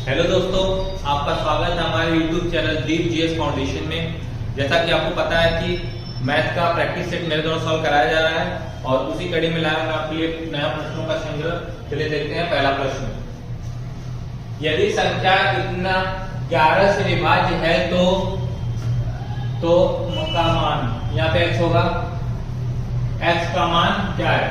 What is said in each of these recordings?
Hello दोस्तों, आपका स्वागत है हमारे YouTube चैनल दीप जीएस फाउंडेशन में। जैसा कि आपको पता है कि मैथ का प्रैक्टिस सेट मेरे द्वारा सॉल्व कराया जा रहा है और उसी कड़ी में लाया मैं आपके लिए नया प्रश्नों का संग्रह। चलिए देखते हैं पहला प्रश्न। यदि संख्या इतना 11 से विभाज्य है तो का मान यहाँ पे x होगा। x का मान क्या है?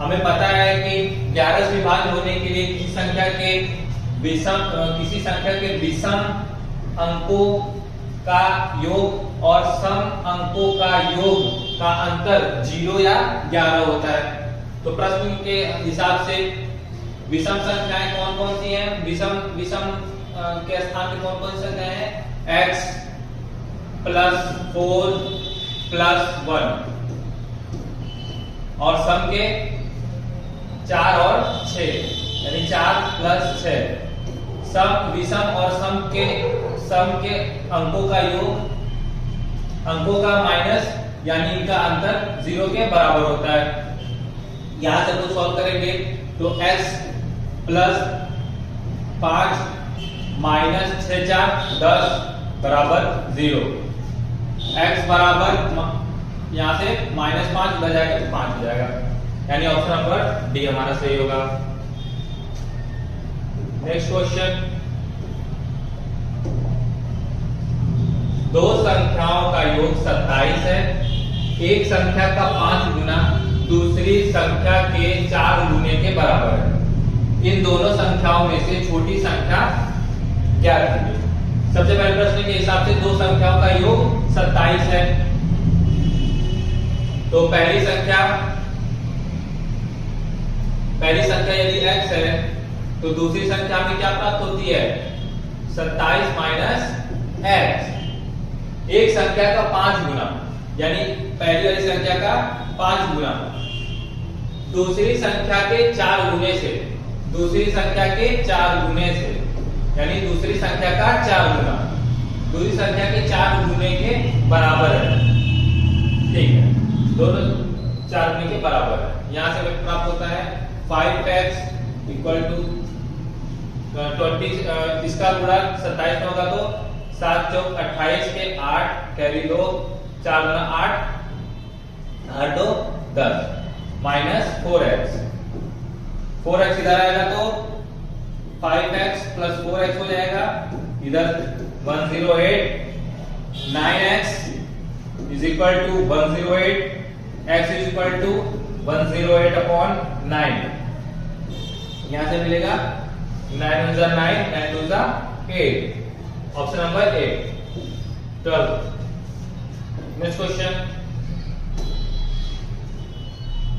हमें पता है कि 11 से विभाज्य होने के लिए किसी संख्या के विषम अंकों का योग और सम अंकों का योग का अंतर 0 या 11 होता है। तो प्रश्न के हिसाब से विषम संख्याएं कौन कौन सी हैं? विषम के स्थान पे कौन कौन सी संख्याएं हैं? x प्लस 4 प्लस 1 और सम के 4 और 6 यानी 4 प्लस 6। सम विषम और सम के अंकों का योग, अंकों का माइनस यानी इनका अंतर 0 के बराबर होता है। यहां से तो सॉल्व करेंगे तो x प्लस 5 माइनस 6 4 10 बराबर 0। x बराबर यहां से -5 उधर जाएगा तो 5 हो जाएगा, यानी ऑप्शन नंबर डी हमारा सही होगा। Next question. दो संख्याओं का योग 27 है। एक संख्या का 5 गुना दूसरी संख्या के 4 गुने के बराबर है। इन दोनों संख्याओं में से छोटी संख्या क्या रखेंगे? सबसे पहले प्रश्न के हिसाब से दो संख्याओं का योग 27 है, तो पहली संख्या यदि x है तो दूसरी संख्या में क्या प्राप्त होती है? 27 माइनस x। एक संख्या का 5 गुना यानी पहली वाली संख्या का 5 गुना दूसरी संख्या के 4 गुने से, दूसरी संख्या के 4 गुने से यानी दूसरी संख्या का 4 गुना दूसरी संख्या के 4 गुने के बराबर है। ठीक है, दोनों 4 गुने के बराबर है। यहां से हमें प्राप्त होता है 5x इक्वल टू 20। इसका गुणा 27 में होगा तो 7 चौक 28 के 8 कैरी 2 4 गुना 8 8 2 10 माइनस 4x। 4x इधर आएगा तो 5x प्लस 4x हो जाएगा। इधर 108 9x is equal to 108 x is equal to 108 upon 9। यहां से मिलेगा 9 1 9 9 2 8। Option number A 12। Next question.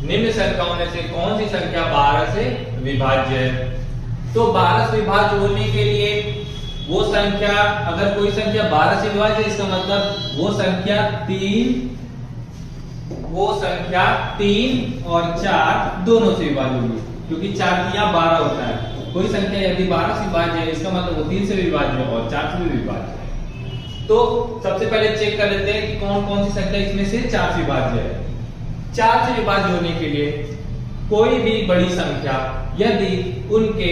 निम्न संख्याओं में से कौन सी संख्या 12 से विभाज्य है? तो 12 से विभाज्य होने के लिए वो संख्या, अगर कोई संख्या 12 से विभाज्य है इसका मतलब वो संख्या 3 और 4 दोनों से विभाज्य होगी, क्योंकि 4 तिया 12 होता है। कोई संख्या यदि 12 से विभाज्य है इसका मतलब वो 3 से भी विभाज्य है और 4 से भी विभाज्य है। तो सबसे पहले चेक कर लेते हैं कि कौन कौन सी संख्या इसमें से 4 से विभाज्य है। 4 से विभाज्य होने के लिए कोई भी बड़ी संख्या यदि उनके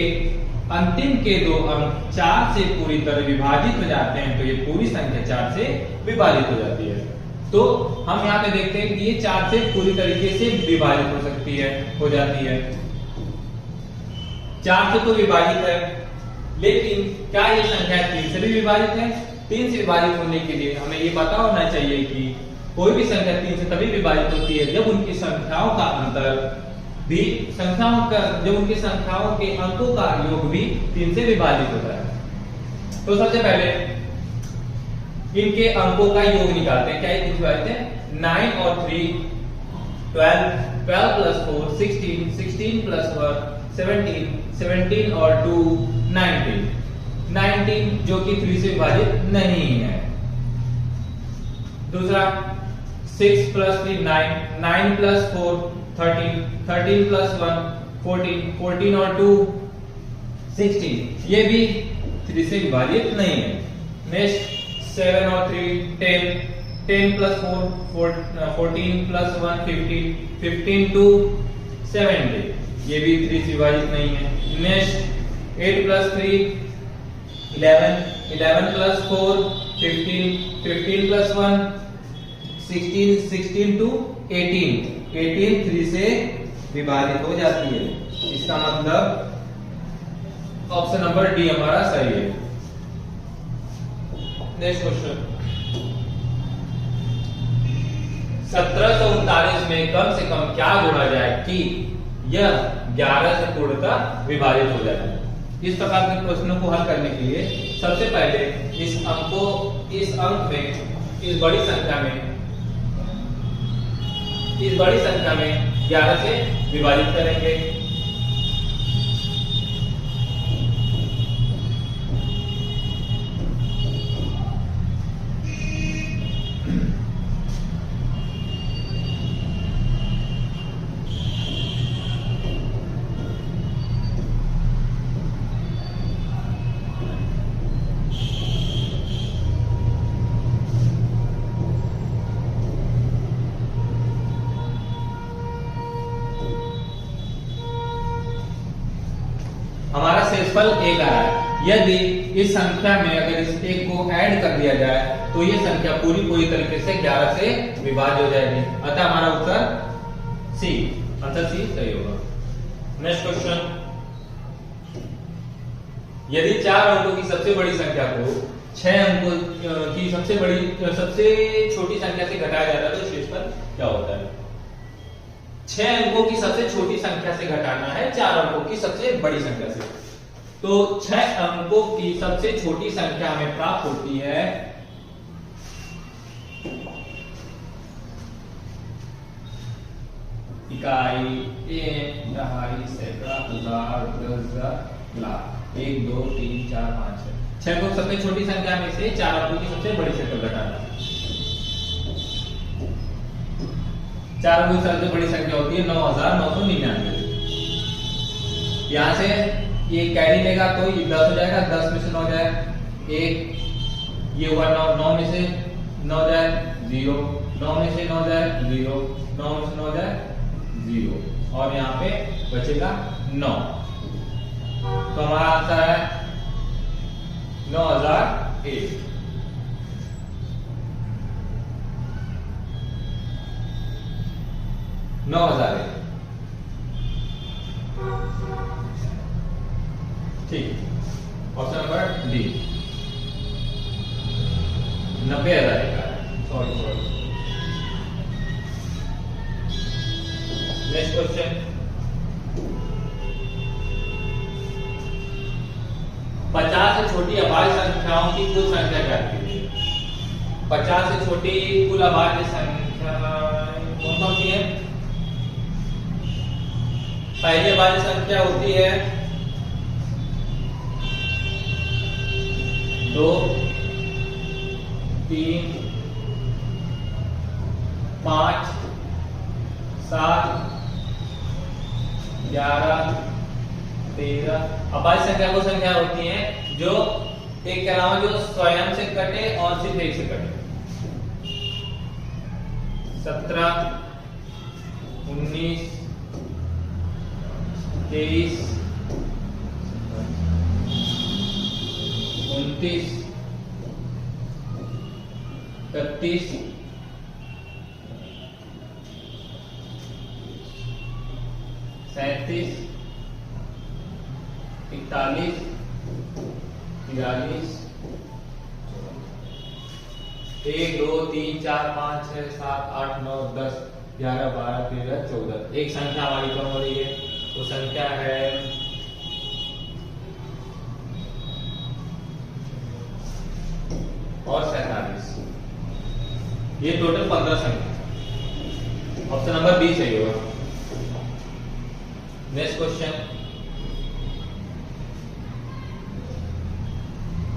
अंतिम के 2 अंक 4 से पूरी तरह विभाजित हो जाते हैं तो ये पूरी संख्या 4 से विभाजित हो जाती है। तो हम यहाँ पे देखते हैं कि ये 4 से पूरी तरीके से विभाजित हो सकती है, हो जाती है। 4 से तो विभाजित है, लेकिन क्या ये संख्या 3 से भी विभाजित है? 3 से विभाजित होने के लिए हमें ये पता होना चाहिए कि कोई भी संख्या 3 से तभी विभाजित होती है जब उनकी संख्याओं का अंतर भी जब उनकी संख्याओं के अंकों का योग भी 3 से विभाजित होता है। तो सबसे पहले इनके अंकों का योग निकालते हैं। क्या ये 3 से विभाजित है? 9 और 3 12 12 प्लस 4 16 16 प्लस 1 17 17 और 2 19 19 जो कि 3 से विभाजित नहीं है। दूसरा 6 प्लस 3 9 9 प्लस 4 13 13 प्लस 1 14 14 और 2 16 ये भी 3 से विभाजित नहीं है। नेक्स्ट 7 और 3 10 10 प्लस 4 14 प्लस 1 15 15 to 70 ये भी 3 से विभाजित नहीं है। Next 8 plus 3 11 plus 4 15 15 plus 1 16 16 to 18 18 3 से विभाजित हो जाती है। इसका मतलब ऑप्शन नंबर डी हमारा सही है। नेक्स्ट क्वेश्चन, 1739 में कम से कम क्या जोड़ा जाए कि यह 11 से पूर्णतः विभाजित हो जाए। इस प्रकार के प्रश्नों को हल करने के लिए सबसे पहले इस अंक में इस बड़ी संख्या में 11 से विभाजित करेंगे। हमारा शेषफल 1 आ रहा है। यदि इस संख्या में अगर इस 1 को ऐड कर दिया जाए तो ये संख्या पूरी तरीके से 11 से विभाज्य हो जाएगी। अतः हमारा उत्तर सी, आंसर सी सही होगा। नेक्स्ट क्वेश्चन, यदि 4 अंकों की सबसे बड़ी संख्या को 6 अंकों की सबसे छोटी संख्या से घटाया जाता है तो शेषफल क्या होता है? 6 अंकों की सबसे छोटी संख्या से घटाना है 4 अंकों की सबसे बड़ी संख्या से। तो 6 अंकों की सबसे छोटी संख्या हमें प्राप्त होती है इकाई, दहाई, सैकड़ा, हजार, दस, लाख, 1 2 3 4 5 6 को सबसे छोटी संख्या में से 4 अंकों की सबसे बड़ी संख्या घटाना है। 4 अंकों की सबसे बड़ी संख्या होती है 9999। यहां से ये कैरी लेगा तो ये 10 हो जाएगा, 10 में से 9 जाए 1, ये हुआ 9 में से 9 जाए 0, 9 में से 9 जाए 0, 9 में से 9 जाए 0 और यहाँ पे बचेगा 9। तो हमारा आंसर है 9001। ठीक, ऑप्शन नंबर डी 90,000 का। सॉरी। नेक्स्ट क्वेश्चन, 50 से छोटी अभाज्य संख्याओं की कुल संख्या क्या है? 50 से छोटी कुल अभाज्य संख्या कौन सी है? पहली अभाज्य संख्या होती है 2 3 5 7 11 13। अभाज्य संख्या वो संख्या होती है जो एक के अलावा जो स्वयं से कटे और सिर्फ एक से कटे। 17 19 23 29 31 37 41 42 1 2 3 4 5 6 7 8 9 10 11 12 13 14। एक संख्या हमारी कम हो रही है, वो संख्या है और 47। ये टोटल 15 संख्या। ऑप्शन नंबर बी सही होगा। नेक्स्ट क्वेश्चन,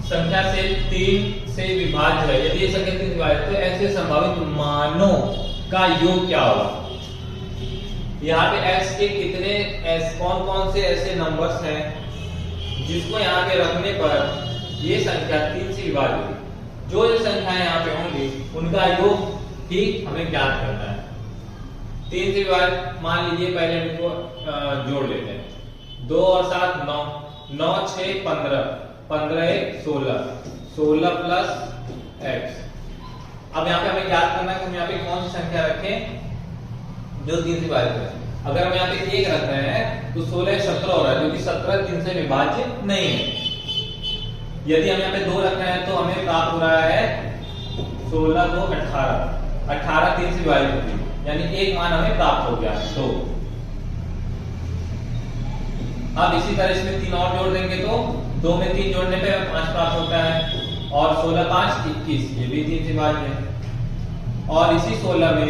संख्या से 3 से विभाज्य है। यदि ये संख्या 3 से विभाज्य तो ऐसे संभावित मानों का योग क्या होगा? यहाँ पे x के कितने कौन से ऐसे नंबर्स हैं जिसको यहाँ पे रखने पर ये संख्या 3 से विभाज्य होगी। जो संख्याएं यहाँ पे होंगी उनका योग ठीक हमें ज्ञात करना है। 3 से विभाज्य मान लीजिए, पहले इनको जोड़ लेते हैं। 2 और 7 9, 9 6 15, 15 एक 16, 16 प्लस x। अब यहाँ पे हमें याद करना है कि हम यहाँ पे कौन सी संख्या रखें जो 3 से विभाजित है। अगर हम यहाँ पे 1 रख रहे हैं तो 16 17 हो रहा है, क्योंकि 17 3 से विभाज्य नहीं है। यदि हम यहाँ पे 2 रख रहे हैं तो हमें प्राप्त हो रहा है 16 2 18, 18 3 से विभाजित होती है, यानी एक मान हमें प्राप्त हो गया 2। अब इसी तरह इसमें 3 और जोड़ देंगे तो 2 में 3 जोड़ने पे 5 प्राप्त होता है, और 16 5 21, ये भी 3 से विभाज्य है। और इसी 16 में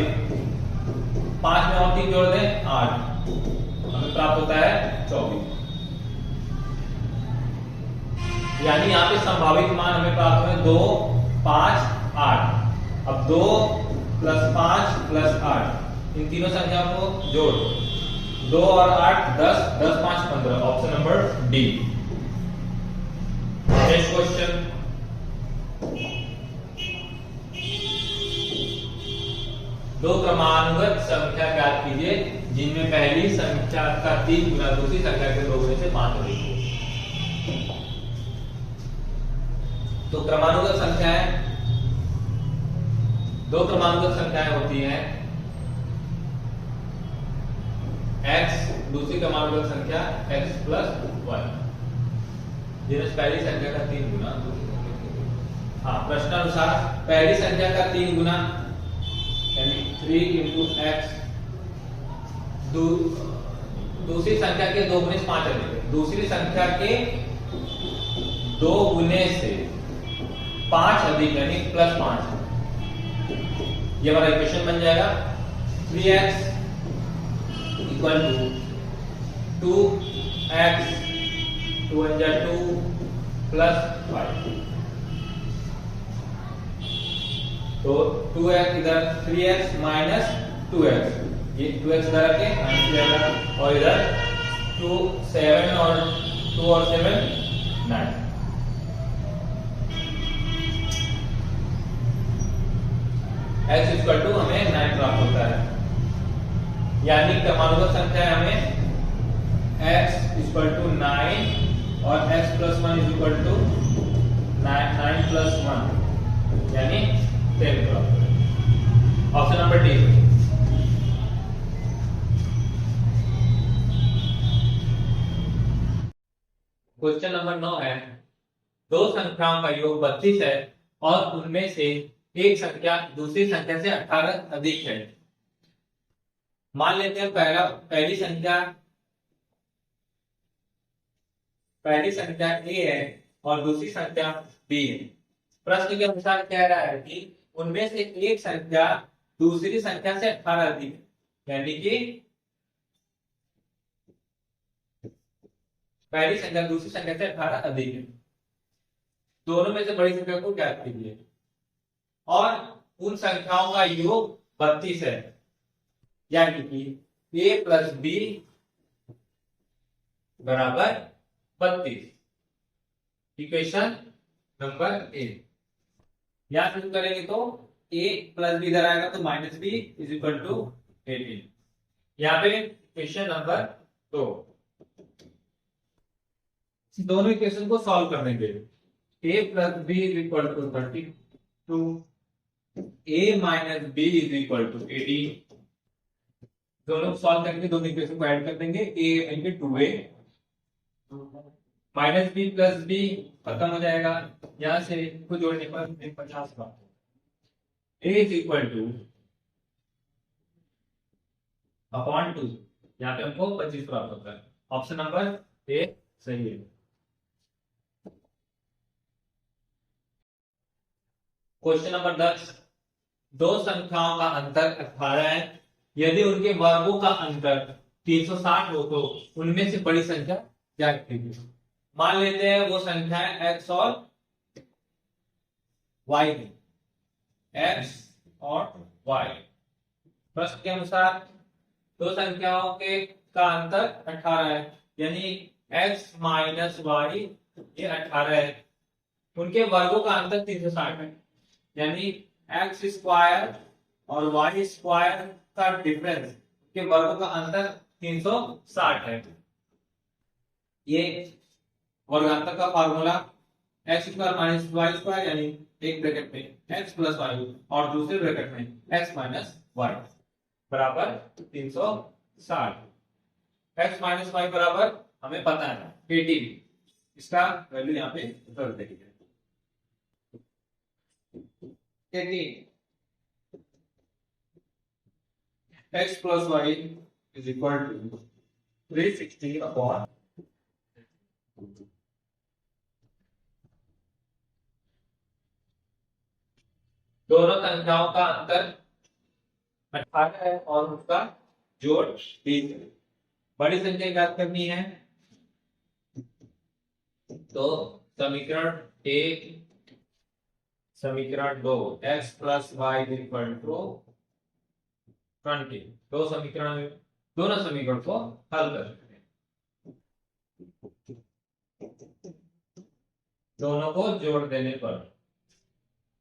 5 में और 3 जोड़ दें 8, हमें प्राप्त होता है 24। यानी यहाँ पे संभावित मान हमें प्राप्त हुए 2 5 8। अब 2 प्लस 5 प्लस 8, इन तीनों संख्याओं को जोड़, 2 और 8 10, 10 5 15, option number D. Next question, दो क्रमानुगत संख्या ज्ञात कीजिए जिनमें पहली संख्या का 3 गुना दूसरी संख्या के 2 गुने से 5 अधिक हो। तो क्रमानुगत संख्याएं, दो क्रमानुगत संख्याएं होती हैं, x, दूसरी क्रमानुगत संख्या x प्लस 1, जिसमें पहली संख्या का 3 गुना। हाँ, प्रश्नानुसार पहली संख्या का 3 गुना यानी 3 into x, दूसरी संख्या के 2 गुने से 5 अधिक है, दूसरी संख्या के 2 गुने से 5 अधिक यानी प्लस 5, ये हमारा इक्वेशन बन जाएगा। 3x equal to 2x 2 1 2 plus 5, तो 2x इधर 3x माइनस 2x, ये 2x इधर रखे माइनस जाएगा, और इधर 2 7 और 2 और 7 9। x इक्वल टू हमें 9 प्राप्त होता है, यानी क्रमानुगत संख्या हमें x इक्वल टू 9 और x plus 1 is equal to 9 plus 1 यानी 10 प्राप्त होगा। Option number D. Question number 9 है, दो संख्याओं का योग 32 है और उनमें से एक संख्या दूसरी संख्या से 18 अधिक है। मान लेते हैं पहली संख्या a है और दूसरी संख्या b है। प्रश्न के अनुसार कह रहा है कि उनमें से एक संख्या दूसरी संख्या से 18 अधिक है, यानी कि पहली संख्या दूसरी संख्या से 18 अधिक है। दोनों में से बड़ी संख्या को ज्ञात कीजिए, और उन संख्याओं का योग 32 है, यानी कि a प्लस b बराबर 32। Equation number A. यहां शुरू करेंगे तो a प्लस b इधर आएगा तो minus b is equal to 18। यहाँ पे इक्वेशन नंबर 2, दोनों इक्वेशन को सॉल्व कर देंगे। a plus b is equal to 32, a minus b is equal to 18। दोनों सॉल्व करके दोनों इक्वेशन को ऐड कर देंगे, a यानी 2a minus b plus b खत्म हो जाएगा, यहां से को जोड़ने पर 50 प्राप्त होगा। a is equal two upon 2, यहाँ पे हमको 25 प्राप्त होता है। ऑप्शन नंबर ए सही है। क्वेश्चन नंबर 10, दो संख्याओं का अंतर 18 है, यदि उनके वर्गों का अंतर 360 हो तो उनमें से बड़ी संख्या क्या कीजिए। मान लेते हैं वो संख्याएं x और y है, x और y। प्रश्न के अनुसार दो संख्याओं के का अंतर 18 है, यानी x माइनस y ये 18 है, उनके वर्गों का अंतर 360 है, यानी x स्क्वायर और y स्क्वायर का डिफरेंस के वर्गों का अंतर 360 है। ये वर्गांतर का formula X square minus Y square, यानी एक ब्रैकेट में एक्स प्लस वाई और दूसरे ब्रैकेट में एक्स माइनस वाई बराबर 360। एक्स माइनस वाई बराबर हमें पता है 80, इसका वैल्यू यहाँ पे कर देंगे 18। x plus y is equal to 360 upon दोनों संख्याओं का अंतर 18 है और उसका जोड़ 20 है। बड़ी संख्या ज्ञात करनी है तो समीकरण 1 समीकरण 2 x plus Y equal to 20, दो समीकरण में दोनों समीकरण को हल कर सकते हैं। दोनों को जोड़ देने पर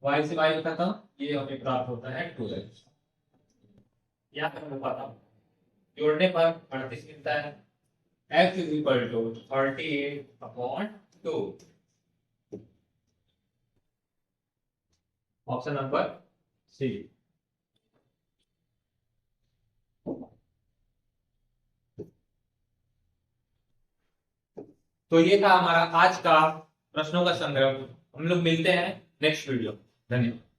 y से y खत्म, ये हमें प्राप्त होता है 2x। या हमें पता जोड़ने पर 38 मिलता है। x is equal to 38 upon 2। Option number C. तो ये था हमारा आज का प्रश्नों का संग्रह। हम लोग मिलते हैं नेक्स्ट वीडियो। धन्यवाद।